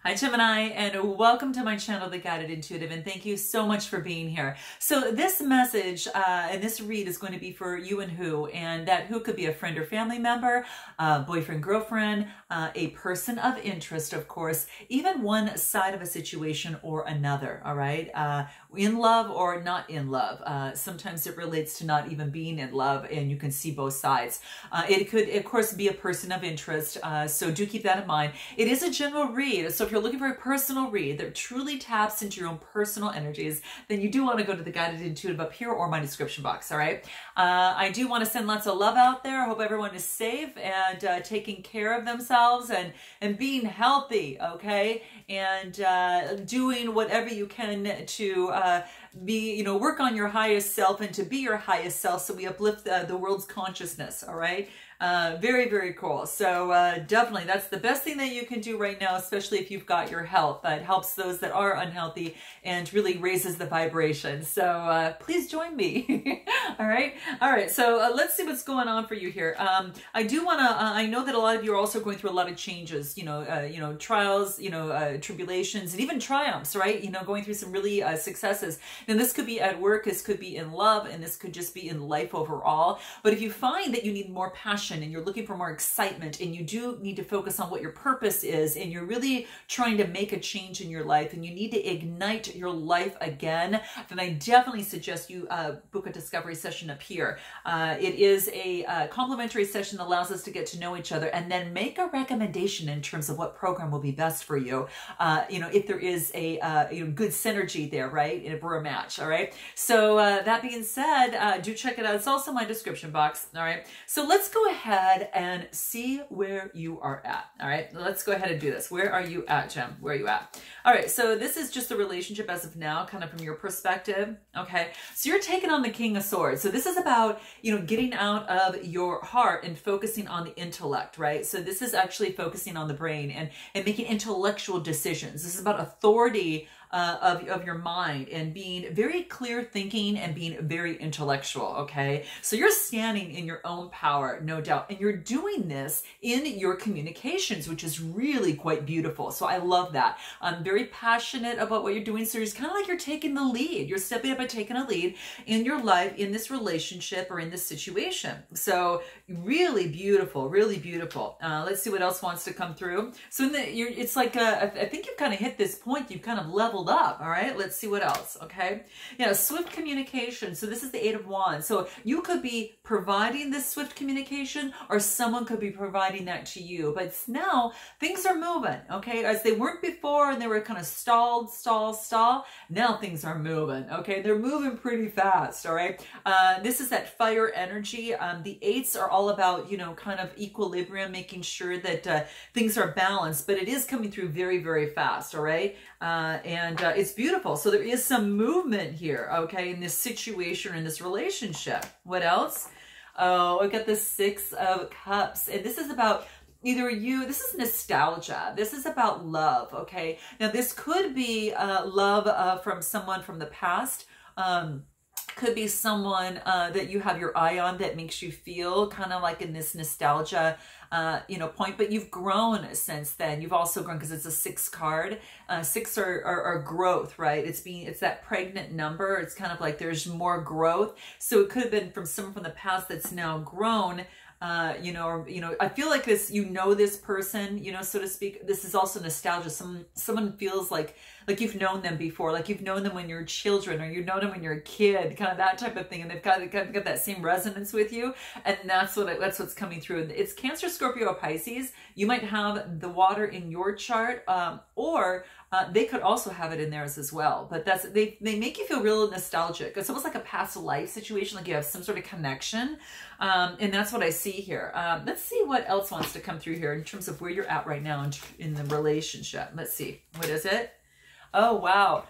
Hi Gemini, and welcome to my channel, The Guided Intuitive, and thank you so much for being here. So this message and this read is going to be for you and who, and that who could be a friend or family member, boyfriend, girlfriend, a person of interest, of course, even one side of a situation or another, all right? In love or not in love. Sometimes it relates to not even being in love, and you can see both sides. It could, of course, be a person of interest, so do keep that in mind. It is a general read, so if you're looking for a personal read that truly taps into your own personal energies, then you do want to go to the Guided Intuitive up here or my description box, all right? I do want to send lots of love out there. I hope everyone is safe and taking care of themselves and being healthy, okay? And doing whatever you can to work on your highest self and to be your highest self, so we uplift the world's consciousness, all right? Very, very cool. So definitely that's the best thing that you can do right now, especially if you've got your health. It helps those that are unhealthy and really raises the vibration. So please join me. All right. All right. So let's see what's going on for you here. I do want to, I know that a lot of you are also going through a lot of changes, trials, tribulations, and even triumphs, right? Going through some really successes. And this could be at work, this could be in love, and this could just be in life overall. But if you find that you need more passion and you're looking for more excitement, and you do need to focus on what your purpose is, and you're really trying to make a change in your life, and you need to ignite your life again, then I definitely suggest you book a discovery session up here. It is a complimentary session that allows us to get to know each other and then make a recommendation in terms of what program will be best for you. If there is a good synergy there, right? If we're a match, all right? So that being said, do check it out. It's also in my description box, all right? So let's go ahead and see where you are at, all right? Let's go ahead and do this. Where are you at, Gem? Where are you at? All right, so this is just the relationship as of now, kind of from your perspective, okay? So you're taking on the King of Swords. So this is about, getting out of your heart and focusing on the intellect, right? So this is actually focusing on the brain and making intellectual decisions. This is about authority of your mind and being very clear thinking and being very intellectual, okay? So you're standing in your own power, no doubt, and you're doing this in your communications, which is really quite beautiful. So I love that. I'm very passionate about what you're doing. So it's kind of like you're taking the lead. You're stepping up and taking a lead in your life, in this relationship or in this situation. So really beautiful, really beautiful. Let's see what else wants to come through. So it's like, I think you've kind of hit this point. You've kind of leveled up. All right, let's see what else. Okay, swift communication. So this is the Eight of Wands. So you could be providing this swift communication, or someone could be providing that to you. But now things are moving. Okay, as they weren't before, and they were kind of stall. Now things are moving. Okay, they're moving pretty fast. All right, this is that fire energy. The eights are all about kind of equilibrium, making sure that things are balanced. But it is coming through very, very fast. All right. It's beautiful. So there is some movement here, okay, in this situation, in this relationship. What else? Oh, I got the Six of Cups. And this is about either you, this is nostalgia. This is about love, okay? Now, this could be love from someone from the past. Could be someone that you have your eye on that makes you feel kind of like in this nostalgia point, but you've grown since then. You've also grown because it's a 6 card. 6 are growth, right? It's that pregnant number. It's kind of like there's more growth. So it could have been from someone from the past that's now grown. I feel like this, this person, so to speak. This is also nostalgia. Someone feels like you've known them before, like you've known them when you're children, or you've known them when you're a kid, kind of that type of thing. And they've got that same resonance with you. And that's what's coming through. It's Cancer, Scorpio, or Pisces. You might have the water in your chart, or they could also have it in theirs as well. But they make you feel real nostalgic. It's almost like a past life situation, like you have some sort of connection. And that's what I see here. Let's see what else wants to come through here in terms of where you're at right now in the relationship. Let's see. What is it? Oh, wow.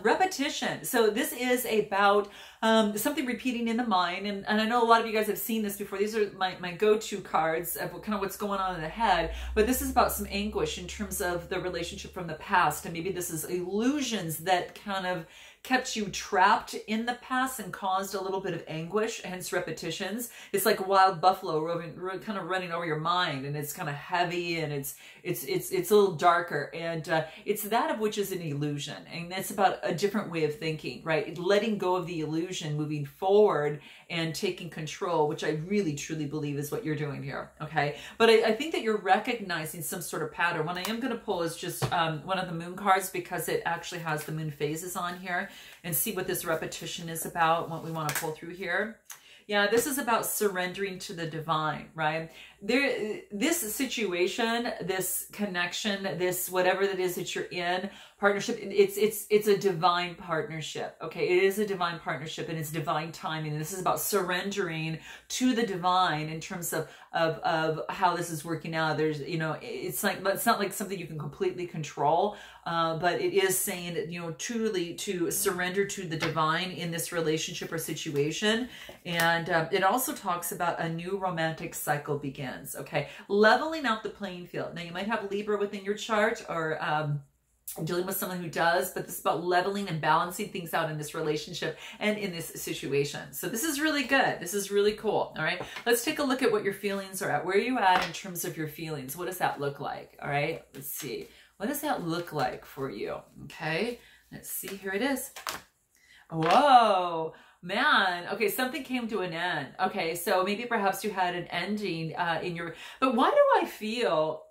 Repetition. So this is about something repeating in the mind. And I know a lot of you guys have seen this before. These are my go-to cards of kind of what's going on in the head. But this is about some anguish in terms of the relationship from the past. And maybe this is illusions that kind of kept you trapped in the past and caused a little bit of anguish, hence repetitions. It's like a wild buffalo kind of running over your mind, and it's kind of heavy, and it's a little darker, and it's that of which is an illusion, and it's about a different way of thinking, right? Letting go of the illusion, moving forward, and taking control, which I really truly believe is what you're doing here, okay? But I think that you're recognizing some sort of pattern. What I am going to pull is just one of the moon cards, because it actually has the moon phases on here, and see what this repetition is about, what we want to pull through here. Yeah, this is about surrendering to the divine, right? This situation, this connection, this whatever that is that you're in, partnership, it's a divine partnership, okay? It is a divine partnership, and it's divine timing, and this is about surrendering to the divine in terms of how this is working out. There's, you know, it's not like something you can completely control, but it is saying that, you know, truly to surrender to the divine in this relationship or situation. And it also talks about a new romantic cycle begins, okay? Leveling out the playing field. Now, you might have Libra within your chart, or dealing with someone who does, but this is about leveling and balancing things out in this relationship and in this situation. So this is really good. This is really cool. All right. Let's take a look at what your feelings are at. Where are you at in terms of your feelings? What does that look like? All right. Let's see. What does that look like for you? Okay. Let's see. Here it is. Whoa. Man, okay, something came to an end. Okay, so maybe perhaps you had an ending in your, but why do I feel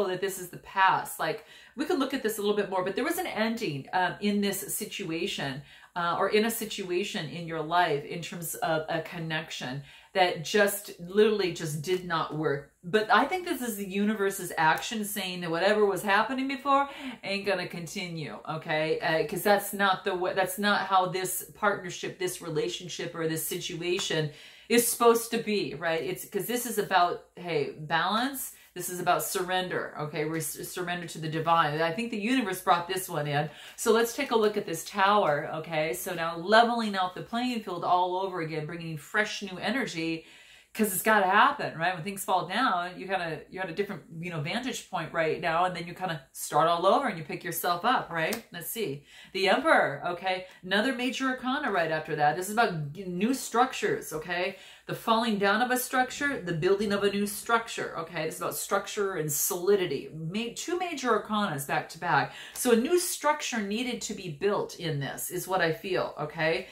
that this is the past? Like, we could look at this a little bit more, but there was an ending in this situation or in a situation in your life in terms of a connection that just literally just did not work. But I think this is the universe's action saying that whatever was happening before ain't gonna continue, okay? Because that's not the way, that's not how this partnership, this relationship, or this situation is supposed to be, right? It's because this is about, hey, balance. This is about surrender, okay? We surrender to the divine. I think the universe brought this one in. So let's take a look at this tower, okay? So now leveling out the playing field all over again, bringing fresh new energy, because it's got to happen, right? When things fall down, you're at a different, you know, vantage point right now, and then you kind of start all over and you pick yourself up, right? Let's see. The Emperor, okay? Another major arcana right after that. This is about new structures, okay? The falling down of a structure, the building of a new structure, okay? This is about structure and solidity. Two major arcanas back to back. So a new structure needed to be built in this is what I feel, okay?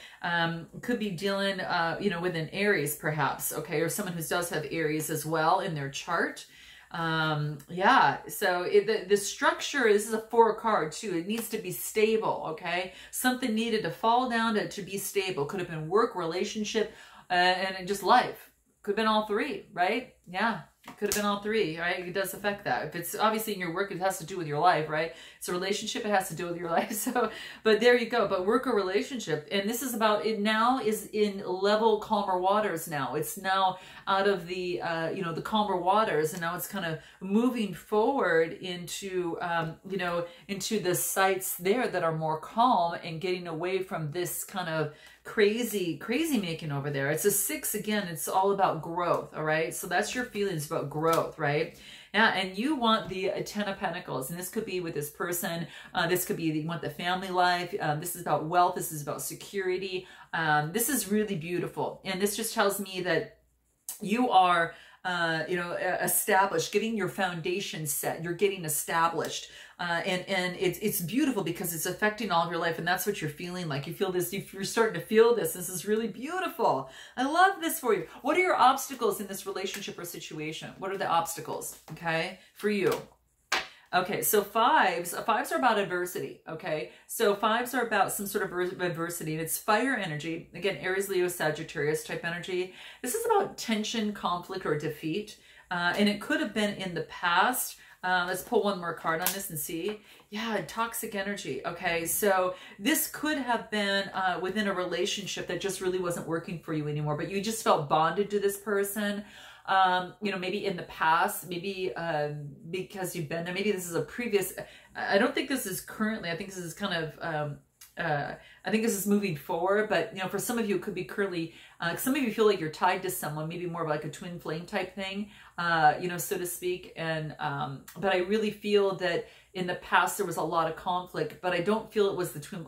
Could be dealing, you know, with an Aries perhaps, okay? Or someone who does have Aries as well in their chart. Yeah, so the structure, this is a 4 card too. It needs to be stable, okay? Something needed to fall down to be stable. Could have been work, relationship, and just life. Could have been all three, right? Yeah, it could have been all three, right? It does affect that. If it's obviously in your work, it has to do with your life, right? It's a relationship, it has to do with your life. So, but there you go. But work or relationship. And this is about, it now is in level, calmer waters now. It's now out of the, you know, the calmer waters. And now it's kind of moving forward into, you know, into the sites there that are more calm and getting away from this kind of crazy making over there. It's a 6 again. It's all about growth. All right. So that's your feelings about growth, right? Yeah. And you want the 10 of Pentacles, and this could be with this person. This could be, you want the family life. This is about wealth. This is about security. This is really beautiful. And this just tells me that you are, you know, established, getting your foundation set. You're getting established. And it's beautiful because it's affecting all of your life, and that's what you're feeling like. You feel this, you're starting to feel this. This is really beautiful. I love this for you. What are your obstacles in this relationship or situation? What are the obstacles, okay, for you? Okay, so fives are about adversity, okay? So fives are about some sort of adversity, and it's fire energy. Again, Aries, Leo, Sagittarius type energy. This is about tension, conflict, or defeat. And it could have been in the past. Let's pull one more card on this and see. Yeah, toxic energy. Okay, so this could have been within a relationship that just really wasn't working for you anymore, but you just felt bonded to this person. you know, maybe in the past, maybe because you've been there, maybe this is a previous, I don't think this is currently, I think this is kind of, I think this is moving forward, but you know, for some of you, it could be currently, some of you feel like you're tied to someone, maybe more of like a twin flame type thing, you know, so to speak. And, but I really feel that in the past, there was a lot of conflict, but I don't feel it was the twin,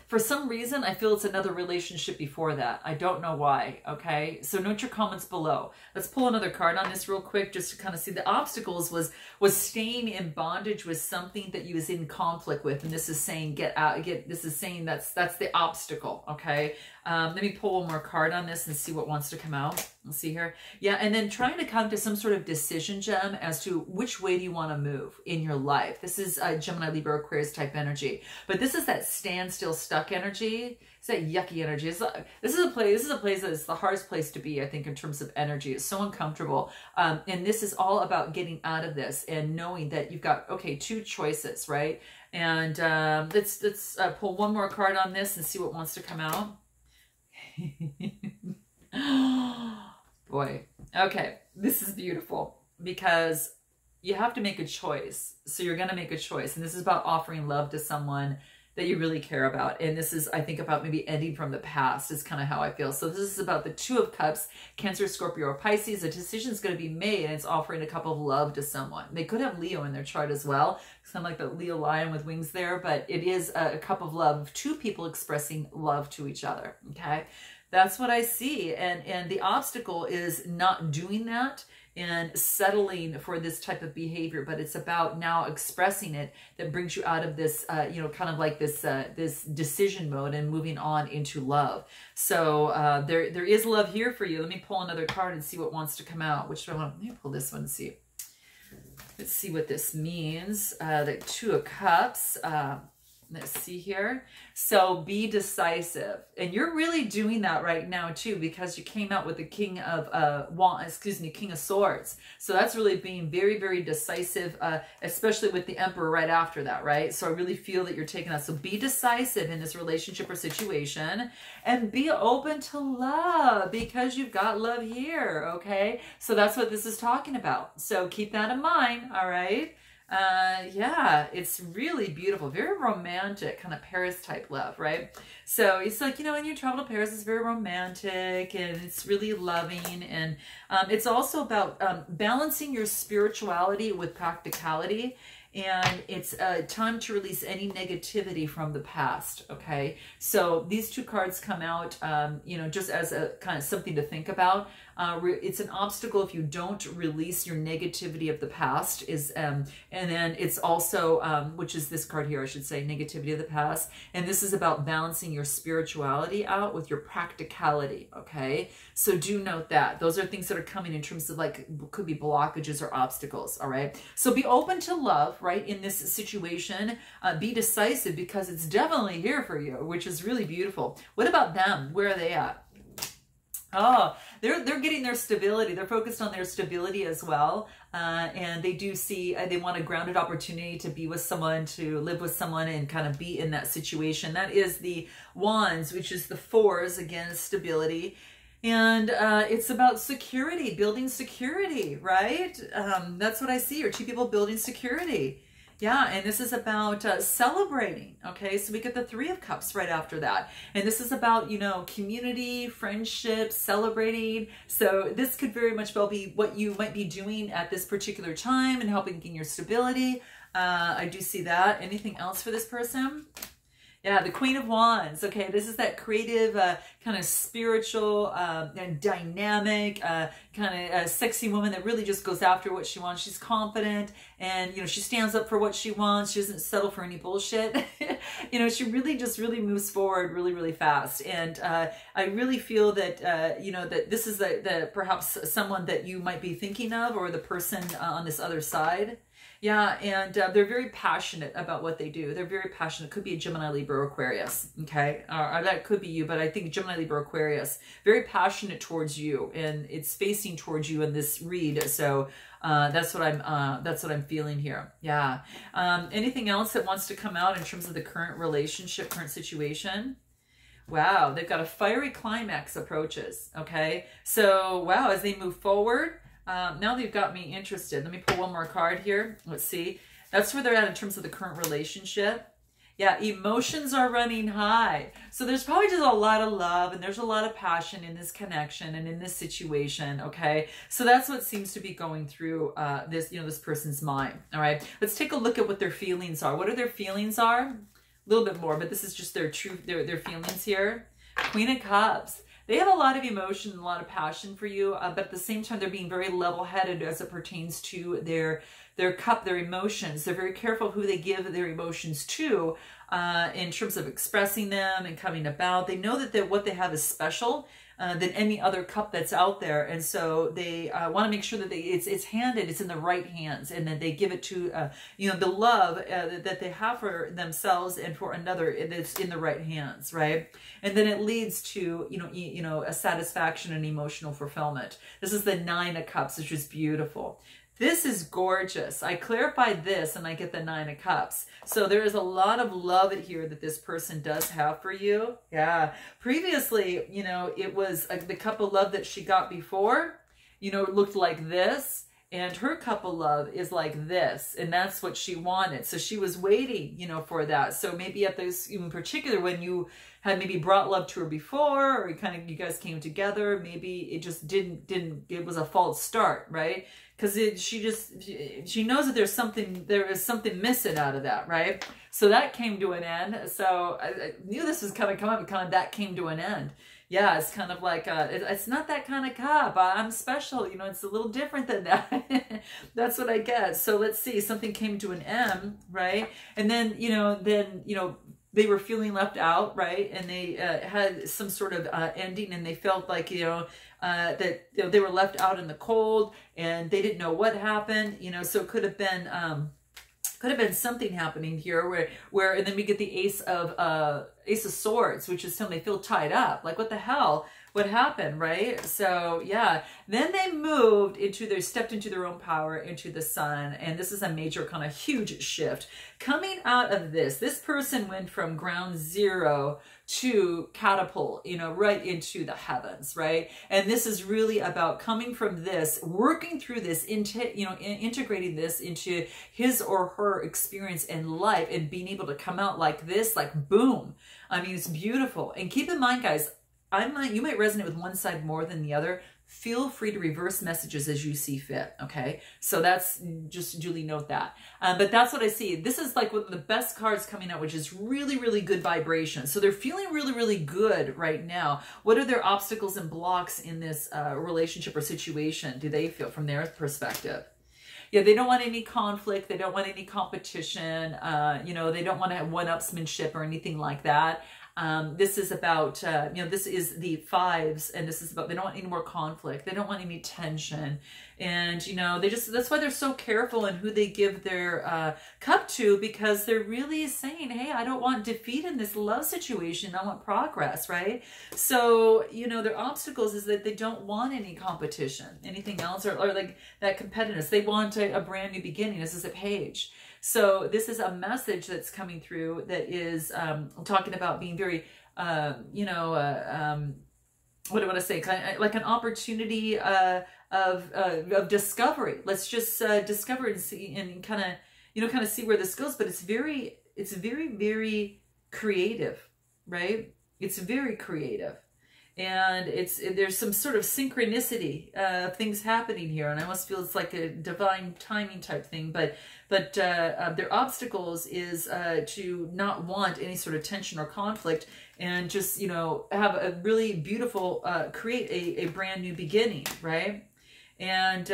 for some reason, I feel it's another relationship before that. I don't know why, okay? So note your comments below. Let's pull another card on this real quick just to kind of see. The obstacles was staying in bondage with something that you was in conflict with. And this is saying get out, this is saying that's the obstacle, okay? Let me pull one more card on this and see what wants to come out. Let's see here. Yeah, and then trying to come to some sort of decision, Gem, as to which way do you want to move in your life. This is Gemini, Libra, Aquarius type energy. But this is that standstill, stuck energy. It's that yucky energy. This is a place that is the hardest place to be, I think, in terms of energy. It's so uncomfortable. And this is all about getting out of this and knowing that you've got, okay, two choices, right? And let's pull one more card on this and see what wants to come out. Boy, okay, this is beautiful because you have to make a choice. So you're going to make a choice, and this is about offering love to someone that you really care about. And this is, I think, about maybe ending from the past is kind of how I feel. So this is about the Two of Cups, Cancer, Scorpio, or Pisces. A decision is going to be made, and it's offering a cup of love to someone. They could have Leo in their chart as well. Kind of like the Leo lion with wings there, but it is a cup of love, two people expressing love to each other, okay? That's what I see. And the obstacle is not doing that and settling for this type of behavior, but it's about now expressing it that brings you out of this, you know, kind of like this, this decision mode and moving on into love. So there is love here for you. Let me pull another card and see what wants to come out. Which do I want? Let me pull this one and see. Let's see what this means. The Two of Cups. Let's see here. So be decisive. And you're really doing that right now too, because you came out with the King of King of Swords. So that's really being very, very decisive, especially with the Emperor right after that, right? So I really feel that you're taking that. So be decisive in this relationship or situation and be open to love because you've got love here, okay? So that's what this is talking about. So keep that in mind, all right? Yeah, it's really beautiful, very romantic, kind of Paris type love, right? So it's like, you know, when you travel to Paris, it's very romantic and it's really loving. And it's also about balancing your spirituality with practicality. And it's time to release any negativity from the past, okay? So these two cards come out, you know, just as a kind of something to think about. It's an obstacle if you don't release your negativity of the past, and then it's also, which is this card here, I should say, negativity of the past. And this is about balancing your spirituality out with your practicality, okay? So do note that. Those are things that are coming in terms of like, could be blockages or obstacles, all right? So be open to love, right, in this situation. Be decisive because it's definitely here for you, which is really beautiful. What about them? Where are they at? Oh, they're getting their stability. They're focused on their stability as well. And they do see, they want a grounded opportunity to be with someone, to live with someone and kind of be in that situation. That is the Wands, which is the Fours, again, stability. And it's about security, building security, right? That's what I see, are two people building security. Yeah, and this is about celebrating, okay? So we get the Three of Cups right after that. And this is about, you know, community, friendship, celebrating. So this could very much well be what you might be doing at this particular time and helping gain your stability. I do see that. Anything else for this person? Yeah, the Queen of Wands. Okay, this is that creative, kind of spiritual, and dynamic, kind of sexy woman that really just goes after what she wants. She's confident and, you know, she stands up for what she wants. She doesn't settle for any bullshit. You know, she really just really moves forward really, really fast. And I really feel that, you know, that this is the perhaps someone that you might be thinking of, or the person on this other side. Yeah, and they're very passionate about what they do. They're very passionate. Could be a Gemini, Libra, or Aquarius, okay? Or that could be you, but I think Gemini, Libra, Aquarius, very passionate towards you, and it's facing towards you in this read. So that's what I'm feeling here. Yeah. Anything else that wants to come out in terms of the current relationship, current situation? Wow, they've got a fiery climax approaches, okay? So, wow, as they move forward, now they've got me interested. Let me pull one more card here. Let's see. That's where they're at in terms of the current relationship. Yeah, emotions are running high. So there's probably just a lot of love and there's a lot of passion in this connection and in this situation, okay? So that's what seems to be going through this, this person's mind, all right? Let's take a look at what their feelings are. What are their feelings are? A little bit more, but this is just their their feelings here. Queen of Cups. They have a lot of emotion and a lot of passion for you, but at the same time, they're being very level-headed as it pertains to their emotions. They're very careful who they give their emotions to in terms of expressing them and coming about. They know that what they have is special than any other cup that's out there, and so they want to make sure that it's in the right hands, and that they give it to the love that they have for themselves and for another. It's in the right hands, right? And then it leads to a satisfaction and emotional fulfillment. This is the Nine of Cups, which is beautiful. This is gorgeous. I clarify this and I get the Nine of Cups. So there is a lot of love here that this person does have for you. Yeah. Previously, it was the cup of love that she got before, looked like this. And her cup of love is like this. And that's what she wanted. So she was waiting, for that. So maybe at this, in particular, when you had maybe brought love to her before, or you guys came together, maybe it just it was a false start, right? Because she knows that there is something missing out of that, right? So that came to an end. So I knew this was kind of that came to an end. Yeah, it's kind of like, it's not that kind of cup. I'm special, it's a little different than that. That's what I get. So let's see, something came to an end, right? And then, they were feeling left out, right? And they had some sort of ending, and they felt like, that they were left out in the cold, and they didn't know what happened, so it could have been something happening here where and then we get the Ace of Swords, which is something they feel tied up. Like, what the hell? What happened, right? So yeah, then they stepped into their own power, into the sun, and this is a major kind of huge shift. Coming out of this person went from ground zero to catapult, right into the heavens, right? And this is really about coming from this, working through this, integrating this into his or her experience in life, and being able to come out like this, like boom. I mean, it's beautiful. And keep in mind, guys, you might resonate with one side more than the other. Feel free to reverse messages as you see fit, okay? So that's, just duly note that. But that's what I see. This is like one of the best cards coming out, which is really, really good vibration. So they're feeling really, really good right now. What are their obstacles and blocks in this relationship or situation, do they feel from their perspective? Yeah, they don't want any conflict. They don't want any competition. They don't want to have one-upsmanship or anything like that. This is about, this is the fives, and this is about, they don't want any more conflict. They don't want any tension. And, that's why they're so careful in who they give their cup to, because they're really saying, hey, I don't want defeat in this love situation. I want progress, right? So, their obstacles is that they don't want any competition, anything else, or like that competitiveness. They want a brand new beginning. This is a page. So this is a message that's coming through that is talking about being very, what do I want to say? Kind of like an opportunity of discovery. Let's just discover and see, and kind of see where this goes. But it's very, very creative, right? It's very creative. And there's some sort of synchronicity of things happening here, and I almost feel it's like a divine timing type thing. But their obstacles is to not want any sort of tension or conflict, and just have a really beautiful create a brand new beginning, right? And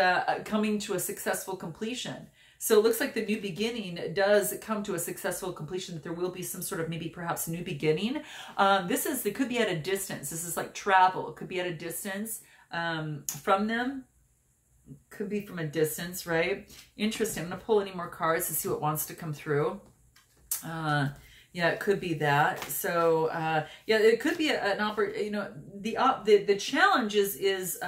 coming to a successful completion. So it looks like the new beginning does come to a successful completion, that there will be some sort of maybe perhaps new beginning. It could be at a distance. This is like travel. It could be at a distance from them. Could be from a distance, right? Interesting. I'm going to pull any more cards to see what wants to come through. Yeah, it could be that. So, yeah, it could be an opportunity. The challenge is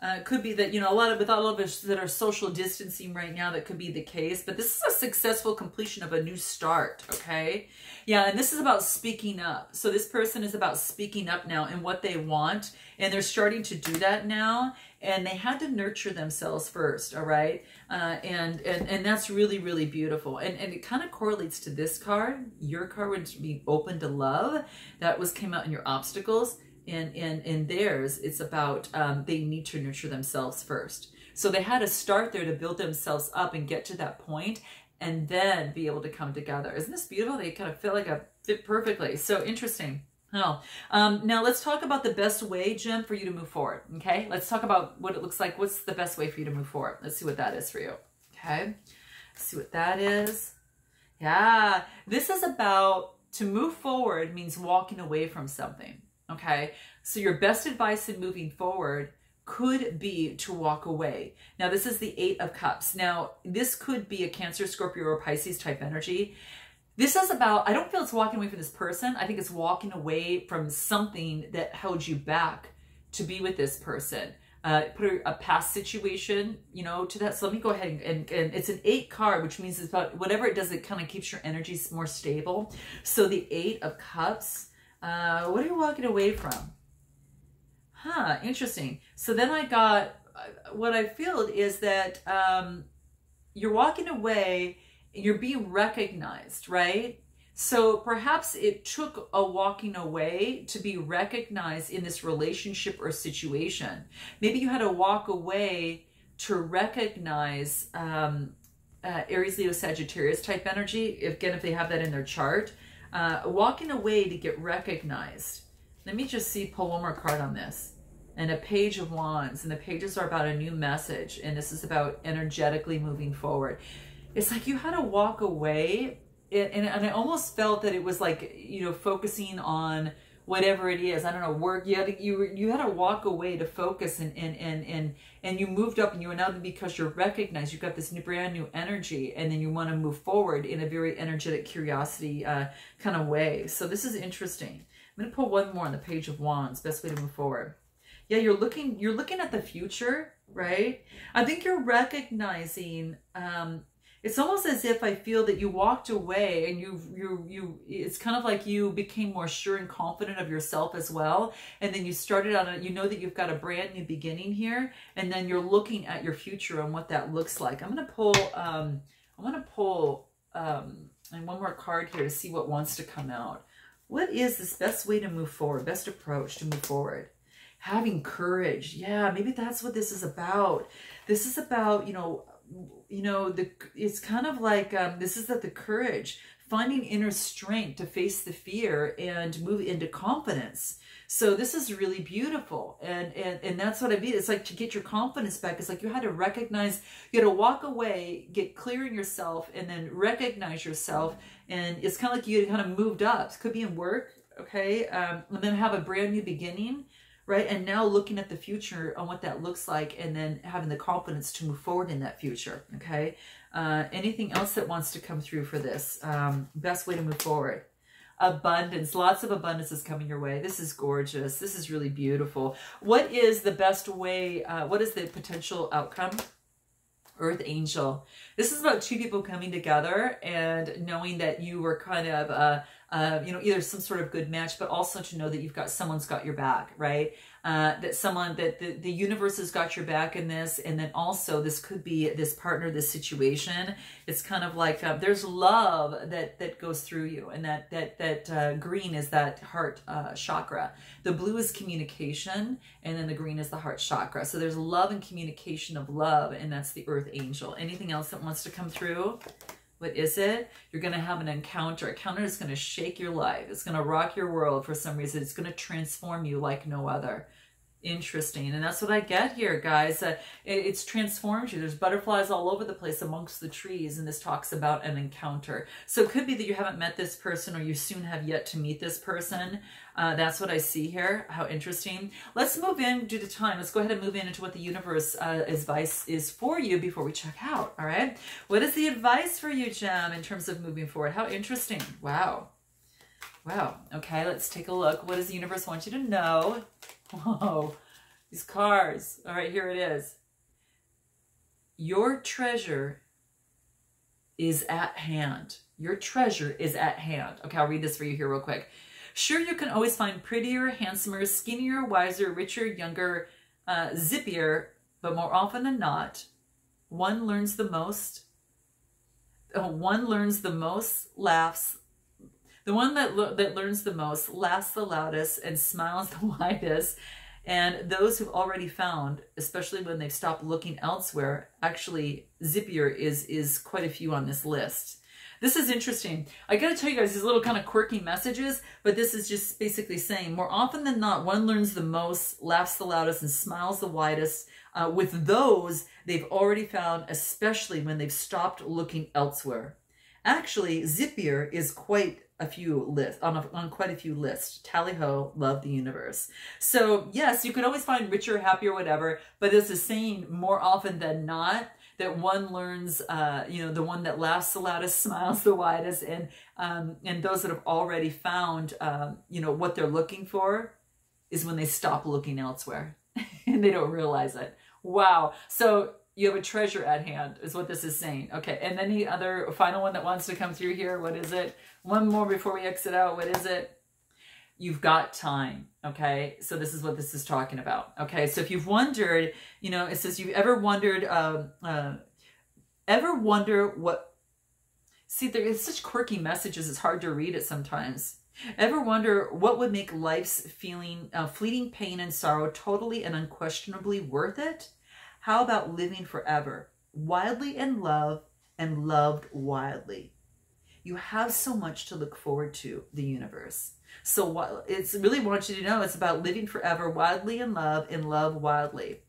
It could be that, you know, with all of us that are social distancing right now, that could be the case. But this is a successful completion of a new start, okay? Yeah, and this is about speaking up. So this person is about speaking up now and what they want. And they're starting to do that now. And they had to nurture themselves first, all right? And that's really, really beautiful. And it kind of correlates to this card. Your card would be open to love. That came out in your obstacles. And in theirs, it's about they need to nurture themselves first. So they had to start there to build themselves up and get to that point and then be able to come together. Isn't this beautiful? They kind of feel like a fit perfectly. So interesting. Oh, now let's talk about the best way, Jim, for you to move forward. Okay, let's talk about what it looks like. What's the best way for you to move forward? Let's see what that is for you. Okay, let's see what that is. Yeah, this is about to move forward means walking away from something. Okay, so your best advice in moving forward could be to walk away. Now, this is the 8 of Cups. Now, this could be a Cancer, Scorpio, or Pisces type energy. This is about, I don't feel it's walking away from this person. I think it's walking away from something that held you back to be with this person. Put a past situation, you know, to that. So let me go ahead and it's an 8 card, which means it's about whatever it does, it kind of keeps your energies more stable. So the 8 of Cups. What are you walking away from? Huh, interesting. So then I got, what I feel is that you're walking away, you're being recognized, right? So perhaps it took a walking away to be recognized in this relationship or situation. Maybe you had to walk away to recognize Aries, Leo, Sagittarius type energy, if they have that in their chart. Walking away to get recognized. Let me just pull one more card on this. And a Page of Wands. And the pages are about a new message. And this is about energetically moving forward. It's like you had to walk away. And I almost felt that it was like, you know, focusing on whatever it is. I don't know, work. You had to walk away to focus and you moved up and you were now, because you're recognized, you've got this brand new energy, and then you want to move forward in a very energetic curiosity kind of way. So this is interesting. I'm going to pull one more on the Page of Wands, best way to move forward. Yeah, you're looking at the future, right? I think you're recognizing, it's almost as if I feel that you walked away and it's kind of like you became more sure and confident of yourself as well. And then you started on you know that you've got a brand new beginning here, and then you're looking at your future and what that looks like. I'm going to pull, and one more card here to see what wants to come out. What is this best way to move forward? Best approach to move forward? Having courage. Yeah, maybe that's what this is about. This is about, it's kind of like, this is the courage, finding inner strength to face the fear and move into confidence. So this is really beautiful. And that's what I mean. It's like to get your confidence back. It's like you had to recognize, you had to walk away, get clear in yourself, and then recognize yourself. And it's kind of like you kind of moved up. It could be in work, okay? And then have a brand new beginning. Right? And now looking at the future on what that looks like, and then having the confidence to move forward in that future. Okay. Anything else that wants to come through for this? Best way to move forward. Abundance. Lots of abundance is coming your way. This is gorgeous. This is really beautiful. What is the best way? What is the potential outcome? Earth Angel. This is about 2 people coming together and knowing that you were kind of, either some sort of good match, but also to know that someone's got your back, right? That the universe has got your back in this. And then also this could be this partner, this situation. It's kind of like, there's love that goes through you. And that green is that heart chakra. The blue is communication. And then the green is the heart chakra. So there's love and communication of love. And that's the Earth Angel. Anything else that wants to come through? What is it? You're going to have an encounter. An encounter is going to shake your life. It's going to rock your world for some reason. It's going to transform you like no other. Interesting. And that's what I get here, guys. It's transformed you. There's butterflies all over the place amongst the trees, and this talks about an encounter. So it could be that you haven't met this person, or you soon have yet to meet this person. That's what I see here. How interesting. Let's move in due to time. Let's go ahead and move into what the universe advice is for you before we check out. All right. What is the advice for you, Gem, in terms of moving forward? How interesting. Wow. Wow. Okay, let's take a look. What does the universe want you to know? Whoa. These cars. All right, here it is. Your treasure is at hand. Your treasure is at hand. Okay, I'll read this for you here real quick. Sure, you can always find prettier, handsomer, skinnier, wiser, richer, younger, zippier, but more often than not, one learns the most, laughs. The one that learns the most, laughs the loudest, and smiles the widest. And those who've already found, especially when they've stopped looking elsewhere, actually zippier is quite a few on this list. This is interesting. I got to tell you guys, these little kind of quirky messages, but this is just basically saying more often than not, one learns the most, laughs the loudest, and smiles the widest. With those they've already found, especially when they've stopped looking elsewhere. Actually, zippier is quite a few lists, on quite a few lists. Tally ho, love the universe. So yes, you could always find richer, happier, whatever, but this is saying more often than not that one learns, the one that laughs the loudest, smiles the widest, and those that have already found, what they're looking for is when they stop looking elsewhere and they don't realize it. Wow. So you have a treasure at hand is what this is saying. Okay. And then the other final one that wants to come through here. What is it? One more before we exit out. What is it? You've got time. Okay. So this is what this is talking about. Okay. So if you've wondered, it says you've ever wondered, there is such quirky messages. It's hard to read it sometimes. Ever wonder what would make life's fleeting pain and sorrow totally and unquestionably worth it? How about living forever, wildly in love and loved wildly? You have so much to look forward to, the universe. So it's really want you to know it's about living forever, wildly in love wildly.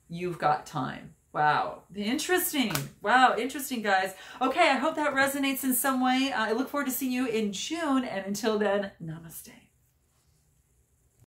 You've got time. Wow. Interesting. Wow. Interesting, guys. Okay. I hope that resonates in some way. I look forward to seeing you in June. And until then, namaste.